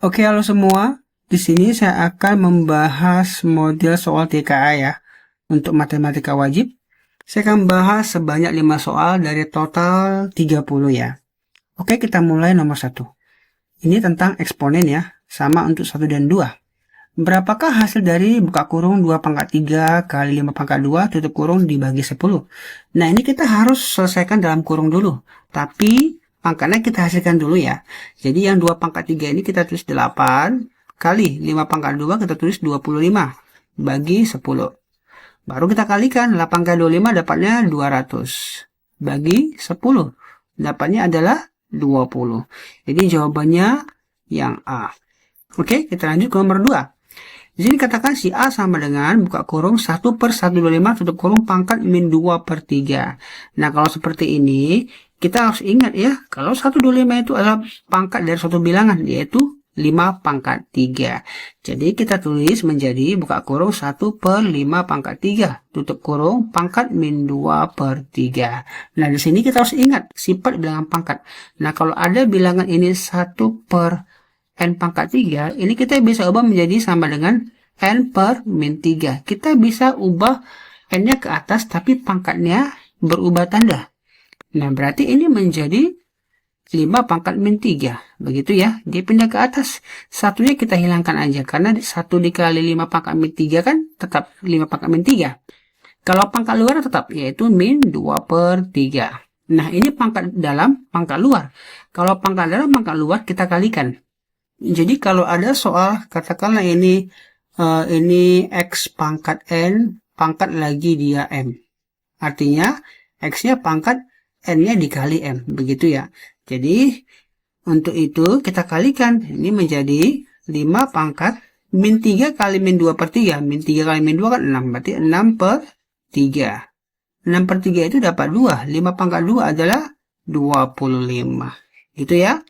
Oke, halo semua. Di sini saya akan membahas model soal TKA ya. Untuk matematika wajib, saya akan bahas sebanyak 5 soal dari total 30 ya. Oke, kita mulai nomor 1. Ini tentang eksponen ya, sama untuk 1 dan 2. Berapakah hasil dari buka kurung 2 pangkat 3 kali 5 pangkat 2 tutup kurung dibagi 10? Nah, ini kita harus selesaikan dalam kurung dulu. Tapi pangkatnya kita hasilkan dulu ya. Jadi yang 2 pangkat 3 ini kita tulis 8 kali 5 pangkat 2 kita tulis 25 bagi 10. Baru kita kalikan 8 kali 25 dapatnya 200 bagi 10. Dapatnya adalah 20. Jadi jawabannya yang A. Oke, kita lanjut ke nomor 2. Di sini katakan si A sama dengan buka kurung 1/125 tutup kurung pangkat min 2/3. Nah, kalau seperti ini, kita harus ingat ya, kalau 125 itu adalah pangkat dari suatu bilangan, yaitu 5 pangkat 3. Jadi kita tulis menjadi buka kurung 1/5 pangkat 3 tutup kurung pangkat min 2/3. Nah, di sini kita harus ingat sifat bilangan pangkat. Nah, kalau ada bilangan ini 1/n pangkat 3, ini kita bisa ubah menjadi sama dengan n per min 3. Kita bisa ubah n-nya ke atas, tapi pangkatnya berubah tanda. Nah, berarti ini menjadi 5 pangkat min 3. Begitu ya, dia pindah ke atas. Satunya kita hilangkan aja, karena 1 dikali 5 pangkat min 3 kan tetap 5 pangkat min 3. Kalau pangkat luar tetap, yaitu min 2/3. Nah, ini pangkat dalam, pangkat luar. Kalau pangkat dalam, pangkat luar kita kalikan. Jadi kalau ada soal, katakanlah ini X pangkat N, pangkat lagi dia M. Artinya, X-nya pangkat N-nya dikali M. Begitu ya. Jadi, untuk itu kita kalikan. Ini menjadi 5 pangkat min 3 kali min 2/3. Min 3 kali min 2 kan 6. Berarti 6/3. 6/3 itu dapat 2. 5 pangkat 2 adalah 25. Gitu ya.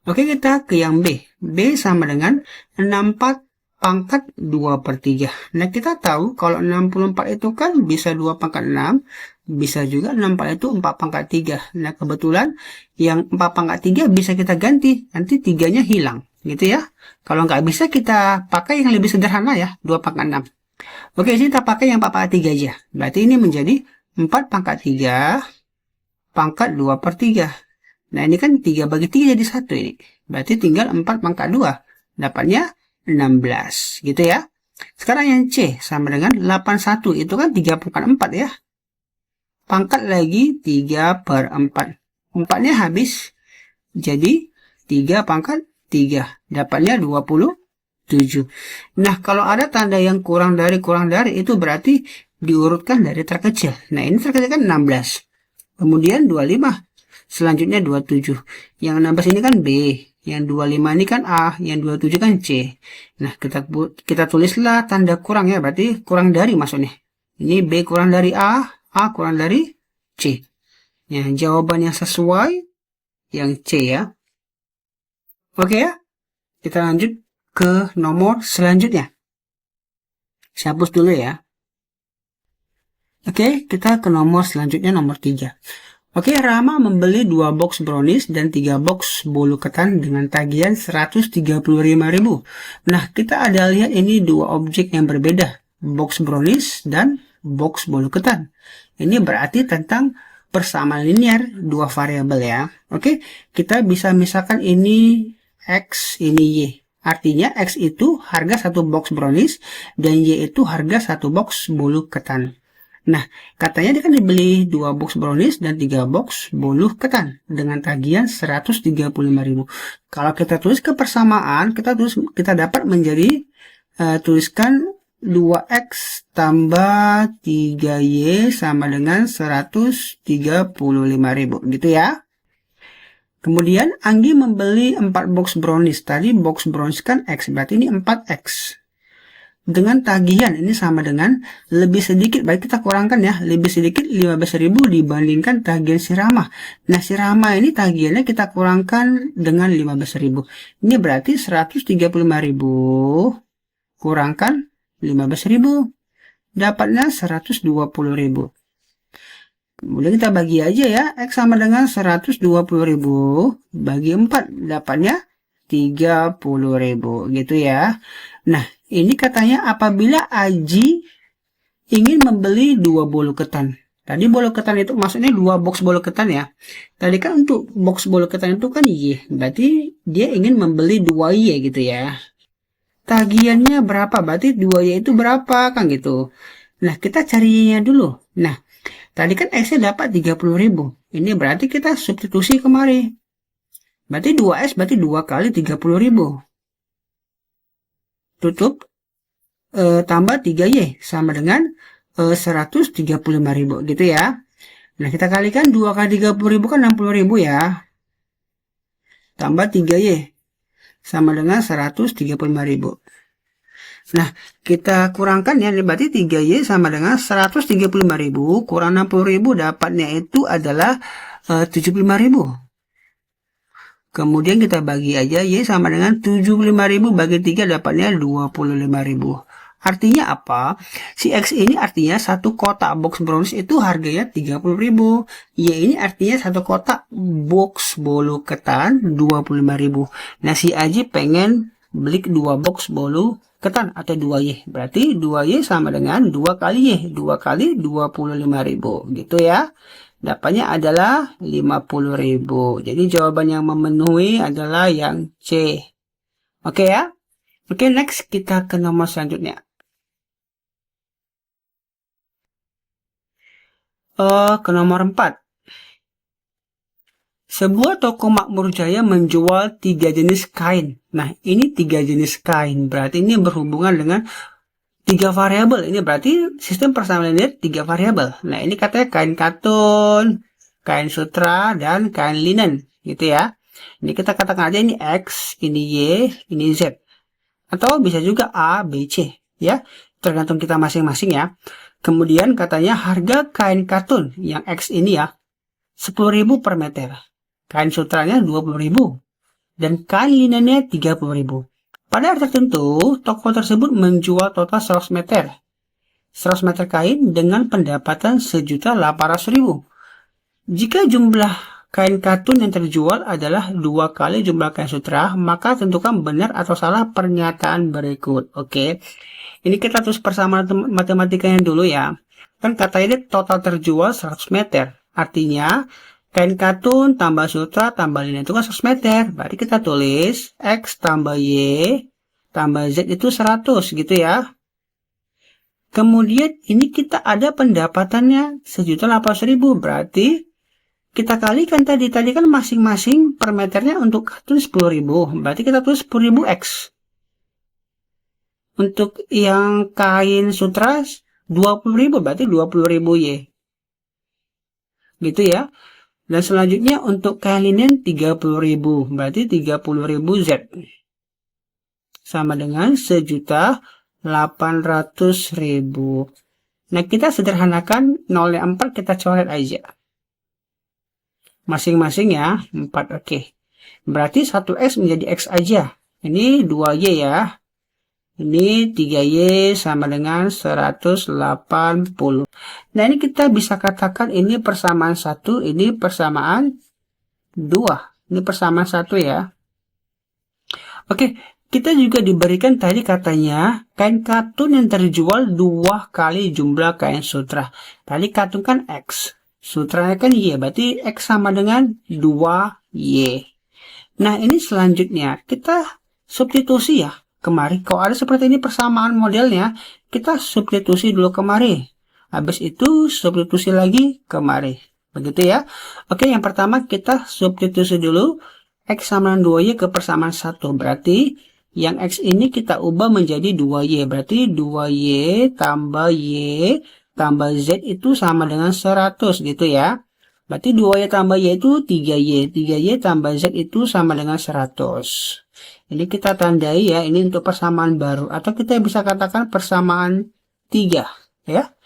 Oke, kita ke yang B. B sama dengan 64 pangkat 2/3. Nah, kita tahu kalau 64 itu kan bisa 2 pangkat 6, bisa juga 64 itu 4 pangkat 3. Nah, kebetulan yang 4 pangkat 3 bisa kita ganti, nanti 3-nya hilang, gitu ya. Kalau nggak bisa kita pakai yang lebih sederhana ya, 2 pangkat 6. Oke, sini kita pakai yang 4 pangkat 3 aja. Berarti ini menjadi 4 pangkat 3 pangkat 2/3. Nah, ini kan 3 bagi 3 jadi 1 ini. Berarti tinggal 4 pangkat 2. Dapatnya 16. Gitu ya. Sekarang yang C sama dengan 81. Itu kan 3 pangkat 4 ya. Pangkat lagi 3/4. 4-nya habis. Jadi 3 pangkat 3. Dapatnya 27. Nah, kalau ada tanda yang kurang dari itu berarti diurutkan dari terkecil. Nah, ini terkecil kan 16. Kemudian 25. Selanjutnya 27. Yang 16 ini kan B. Yang 25 ini kan A. Yang 27 kan C. Nah, kita tulislah tanda kurang ya. Berarti kurang dari maksudnya. Ini B kurang dari A. A kurang dari C. Ya, jawaban yang sesuai yang C ya. Oke ya. Kita lanjut ke nomor selanjutnya. Saya hapus dulu ya. Oke, kita ke nomor selanjutnya, nomor 3. Oke, Rama membeli 2 box brownies dan 3 box bolu ketan dengan tagihan 135.000. Nah, kita ada lihat ini 2 objek yang berbeda, box brownies dan box bolu ketan. Ini berarti tentang persamaan linear 2 variabel ya. Oke, kita bisa misalkan ini X, ini Y. Artinya X itu harga 1 box brownies dan Y itu harga 1 box bolu ketan. Nah, katanya dia kan dibeli 2 box brownies dan 3 box bolu ketan dengan tagihan 135.000. Kalau kita tulis ke persamaan, kita dapat menjadi tuliskan 2X tambah 3Y sama dengan 135.000 gitu ya. Kemudian Anggi membeli 4 box brownies. Tadi box brownies kan X, berarti ini 4X. Dengan tagihan ini sama dengan lebih sedikit, baik kita kurangkan ya, lebih sedikit 15.000 dibandingkan tagihan si Rama. Nah, si Rama ini tagihannya kita kurangkan dengan 15.000. Ini berarti 135.000 kurangkan 15.000. Dapatnya 120.000. Kemudian kita bagi aja ya, X sama dengan 120.000 bagi 4. Dapatnya 30.000 gitu ya. Nah, ini katanya apabila Aji ingin membeli 2 bolu ketan. Tadi bolu ketan itu maksudnya 2 box bolu ketan ya. Tadi kan untuk box bolu ketan itu kan Y, berarti dia ingin membeli 2 Y gitu ya. Tagihannya berapa? Berarti 2 Y itu berapa kan gitu. Nah, kita cari Y-nya dulu. Nah, tadi kan X-nya dapat 30.000. Ini berarti kita substitusi kemari. Berarti 2S berarti 2 kali 30.000. Tutup. Tambah 3Y sama dengan 135.000 gitu ya. Nah, kita kalikan 2 kali 30.000 kan 60.000 ya. Tambah 3Y sama dengan 135.000. Nah, kita kurangkan ya, berarti 3Y sama dengan 135.000 kurang 60.000, dapatnya itu adalah 75.000. Kemudian kita bagi aja, Y sama dengan 75.000 bagi 3 dapatnya 25.000. Artinya apa? Si X ini artinya satu kotak box brownies itu harganya 30.000. Y ini artinya satu kotak box bolu ketan 25.000. Nah, si Aji pengen beli 2 box bolu ketan atau 2Y. Berarti 2Y sama dengan 2 kali Y. 2 kali 25.000 gitu ya. Dapatnya adalah 50.000. Jadi jawaban yang memenuhi adalah yang C. Oke ya. Oke, next kita ke nomor selanjutnya. Ke nomor 4. Sebuah toko Makmur Jaya menjual 3 jenis kain. Nah, ini 3 jenis kain. Berarti ini berhubungan dengan 3 variabel. Ini berarti sistem persamaan linear 3 variabel. Nah, ini katanya kain katun, kain sutra, dan kain linen. Gitu ya. Ini kita katakan aja ini X, ini Y, ini Z. Atau bisa juga A, B, C. Ya, tergantung kita masing-masing ya. Kemudian katanya harga kain katun yang X ini ya 10.000 per meter. Kain sutranya 20.000 dan kain linennya 30.000. Pada hari tertentu, toko tersebut menjual total 100 meter. 100 meter kain dengan pendapatan 1.800.000. Jika jumlah kain katun yang terjual adalah 2 kali jumlah kain sutra, maka tentukan benar atau salah pernyataan berikut. Oke. Ini kita tulis persamaan matematikanya dulu ya. Kan katanya total terjual 100 meter. Artinya, kain katun tambah sutra tambah linen itu kan 100 meter. Berarti kita tulis X tambah Y tambah Z itu 100 gitu ya. Kemudian ini kita ada pendapatannya 1.800.000. Berarti kita kalikan tadi kan masing-masing per meternya untuk katun 10.000. Berarti kita tulis 10.000 X. Untuk yang kain sutra 20.000 berarti 20.000 Y. Gitu ya. Dan selanjutnya untuk kain linen 30.000 berarti 30.000 Z. Sama dengan 1.800.000. Nah, kita sederhanakan 0,4 kita coret aja. Masing-masing ya 4. Oke. Berarti 1X menjadi X aja. Ini 2Y ya. Ini 3Y sama dengan 180. Nah, ini kita bisa katakan ini persamaan 1, ini persamaan 2. Ini persamaan 1 ya. Oke, kita juga diberikan tadi katanya kain katun yang terjual 2 kali jumlah kain sutra. Tadi katun kan X, sutranya kan Y, berarti X sama dengan 2Y. Nah, ini selanjutnya kita substitusi ya. Kemari, kalau ada seperti ini persamaan modelnya, kita substitusi dulu kemari. Habis itu substitusi lagi kemari. Begitu ya. Oke, yang pertama kita substitusi dulu X sama dengan 2Y ke persamaan 1. Berarti yang X ini kita ubah menjadi 2Y. Berarti 2Y tambah Y tambah Z itu sama dengan 100 gitu ya. Berarti 2Y tambah Y itu 3Y. 3Y tambah Z itu sama dengan 100. Ini kita tandai ya, ini untuk persamaan baru. Atau kita bisa katakan persamaan 3. Ya.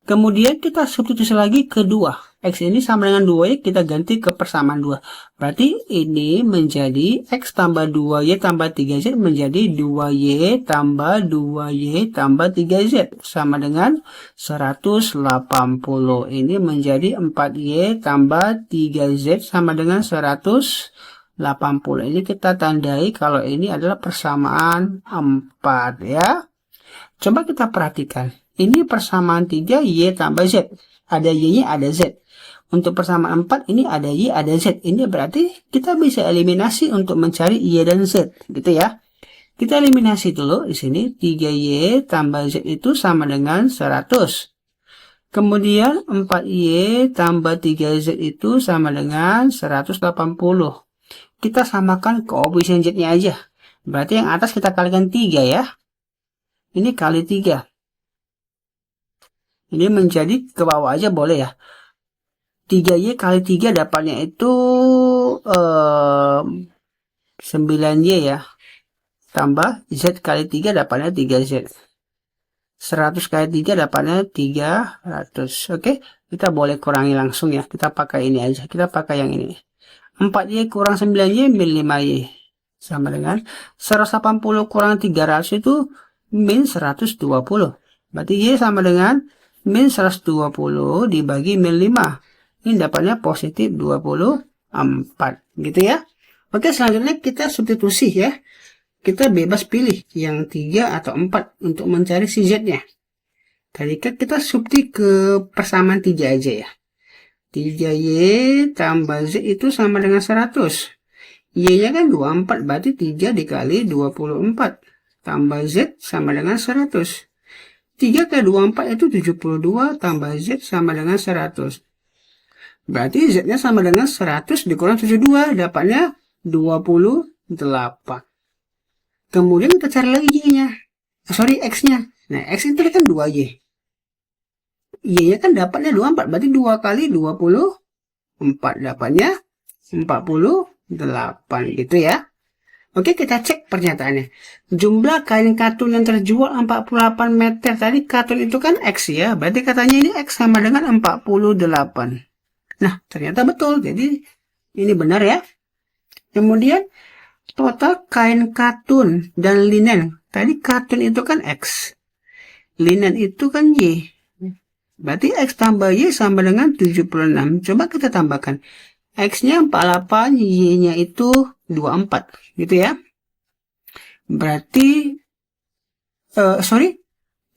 Kemudian kita substitusi lagi ke 2. X ini sama dengan 2Y, kita ganti ke persamaan 2. Berarti ini menjadi X tambah 2Y tambah 3Z menjadi 2Y tambah 2Y tambah 3Z. Sama dengan 180. Ini menjadi 4Y tambah 3Z sama dengan 180. 80. Ini kita tandai kalau ini adalah persamaan 4 ya. Coba kita perhatikan. Ini persamaan 3 Y tambah Z. Ada Y-nya, ada Z. Untuk persamaan 4 ini ada Y, ada Z. Ini berarti kita bisa eliminasi untuk mencari Y dan Z, gitu ya. Kita eliminasi dulu di sini. 3Y tambah Z itu sama dengan 100. Kemudian 4Y tambah 3Z itu sama dengan 180. Kita samakan koefisien Z-nya aja. Berarti yang atas kita kalikan 3 ya. Ini kali 3. Ini menjadi ke bawah aja boleh ya. 3Y kali 3 dapatnya itu 9Y ya. Tambah Z kali 3 dapatnya 3Z. 100 kali 3 dapatnya 300. Oke, kita boleh kurangi langsung ya. Kita pakai ini aja. Kita pakai yang ini. 4Y kurang 9Y min 5Y. Sama dengan 180 kurang 300 itu min 120. Berarti Y sama dengan min 120 dibagi min 5. Ini dapatnya positif 24. Gitu ya. Oke, selanjutnya kita substitusi ya. Kita bebas pilih yang 3 atau 4 untuk mencari si Z-nya. Tadi kan kita substitusi ke persamaan 3 aja ya. 3Y tambah Z itu sama dengan 100. Y-nya kan 24, berarti 3 dikali 24. Tambah Z sama dengan 100. 3 kali 24 itu 72, tambah Z sama dengan 100. Berarti Z-nya sama dengan 100 dikurang 72, dapatnya 28. Kemudian kita cari lagi Y-nya. X-nya. Nah, X itu kan 2Y. Y-nya kan dapatnya 24, berarti 2 kali 24, dapatnya 48, gitu ya. Oke, kita cek pernyataannya. Jumlah kain katun yang terjual 48 meter. Tadi katun itu kan X ya, berarti katanya ini X sama dengan 48. Nah, ternyata betul, jadi ini benar ya. Kemudian, total kain katun dan linen. Tadi katun itu kan X. Linen itu kan Y. Berarti X tambah Y sama dengan 76. Coba kita tambahkan. X-nya 48, Y-nya itu 24. Gitu ya. Berarti,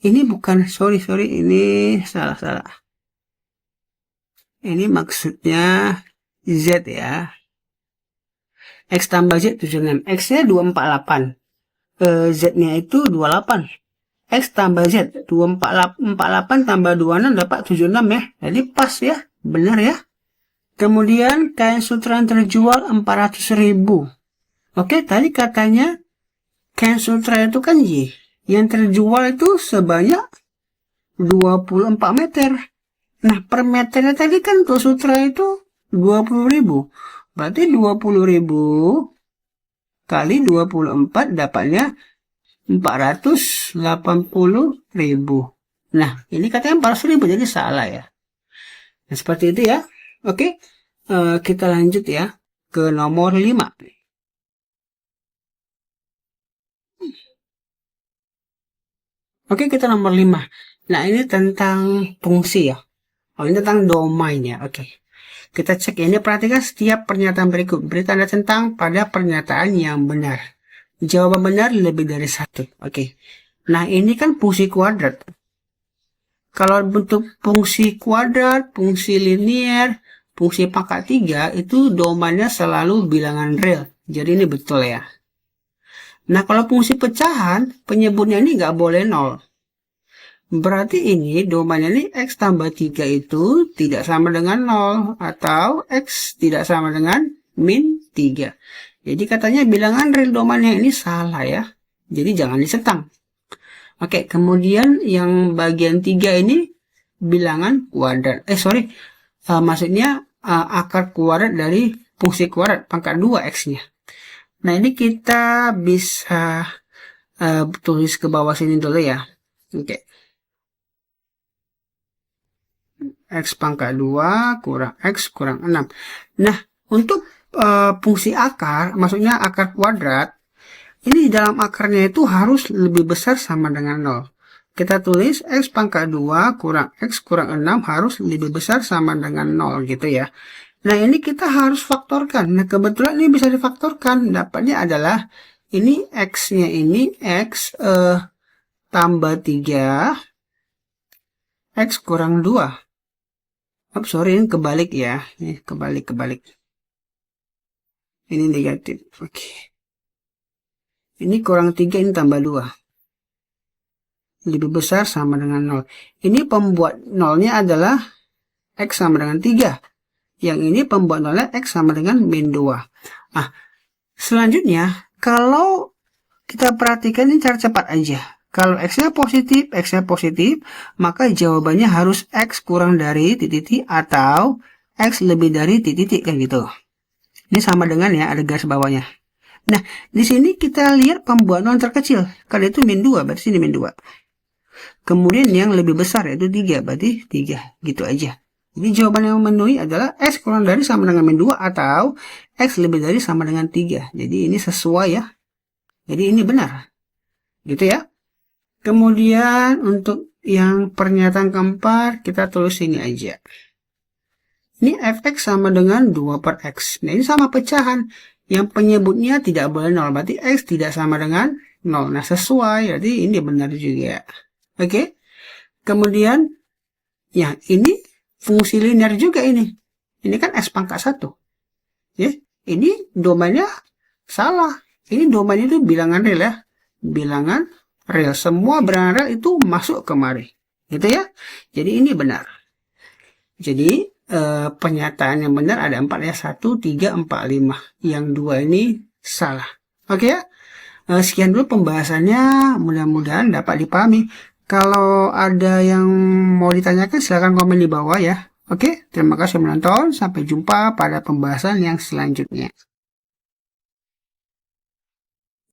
ini bukan, ini salah. Ini maksudnya Z ya. X tambah Z 76. X-nya 248. Z-nya itu 28. X tambah Z 248 tambah 26 dapat 76 ya. Jadi pas ya, benar ya. Kemudian kain sutra yang terjual 400.000. Oke, tadi katanya kain sutra itu kan Y. Yang terjual itu sebanyak 24 meter. Nah, per meternya tadi kan tuh sutra itu 20.000. Berarti 20.000 kali 24 dapatnya 480.000. Nah, ini katanya 400.000, jadi salah ya. Nah, seperti itu ya. Oke, kita lanjut ya ke nomor 5. Oke, kita nomor 5. Nah, ini tentang fungsi ya. Oh, ini tentang domain ya. Oke. Kita cek ini, perhatikan setiap pernyataan berikut. Beri tanda centang pada pernyataan yang benar. Jawaban benar lebih dari 1. Oke. Nah, ini kan fungsi kuadrat. Kalau bentuk fungsi kuadrat, fungsi linear, fungsi pangkat 3, itu domainnya selalu bilangan real. Jadi ini betul ya. Nah, kalau fungsi pecahan, penyebutnya ini nggak boleh 0. Berarti ini domainnya ini X tambah 3 itu tidak sama dengan 0. Atau X tidak sama dengan min 3. Jadi katanya bilangan real domainnya ini salah ya. Jadi jangan disetang. Oke, kemudian yang bagian 3 ini bilangan kuadrat. Maksudnya akar kuadrat dari fungsi kuadrat pangkat 2 X-nya. Nah, ini kita bisa tulis ke bawah sini dulu ya. Oke. X pangkat 2 kurang X kurang 6. Nah, untuk fungsi akar, maksudnya akar kuadrat, ini dalam akarnya itu harus lebih besar sama dengan 0. Kita tulis X pangkat 2 kurang X kurang 6 harus lebih besar sama dengan 0 gitu ya. Nah, ini kita harus faktorkan. Nah, kebetulan ini bisa difaktorkan. Dapatnya adalah ini X-nya ini X tambah 3, X kurang 2. Oh, sorry, ini kebalik ya. Ini kebalik. Ini negatif. Oke. Ini kurang 3, ini tambah 2. Lebih besar sama dengan 0. Ini pembuat nolnya adalah X sama dengan 3. Yang ini pembuat nolnya X sama dengan min 2. Nah, selanjutnya, kalau kita perhatikan ini cara cepat aja. Kalau X-nya positif, maka jawabannya harus X kurang dari titik atau X lebih dari titik kan gitu. Ini sama dengan ya, ada garis bawahnya. Nah, di sini kita lihat pembuat nol terkecil. Kalau itu min 2, berarti ini min 2. Kemudian yang lebih besar yaitu 3, berarti 3. Gitu aja. Jadi jawaban yang memenuhi adalah X kurang dari sama dengan min 2 atau X lebih dari sama dengan 3. Jadi ini sesuai ya. Jadi ini benar. Gitu ya. Kemudian untuk yang pernyataan keempat, kita tulis ini aja. Ini fx sama dengan 2 per x. Nah, ini sama pecahan. Yang penyebutnya tidak boleh 0. Berarti x tidak sama dengan 0. Nah, sesuai. Jadi ini benar juga. Oke. Kemudian, ya ini fungsi linear juga ini. Ini kan x pangkat 1. Ya, ini domainnya salah. Ini domainnya itu bilangan real ya. Bilangan real. Semua bilangan real itu masuk kemari. Gitu ya. Jadi ini benar. Jadi pernyataan yang benar ada 4 ya. 1, 3, 4, 5. Yang 2 ini salah. Oke ya. Sekian dulu pembahasannya. Mudah-mudahan dapat dipahami. Kalau ada yang mau ditanyakan silahkan komen di bawah ya. Oke. Terima kasih menonton. Sampai jumpa pada pembahasan yang selanjutnya.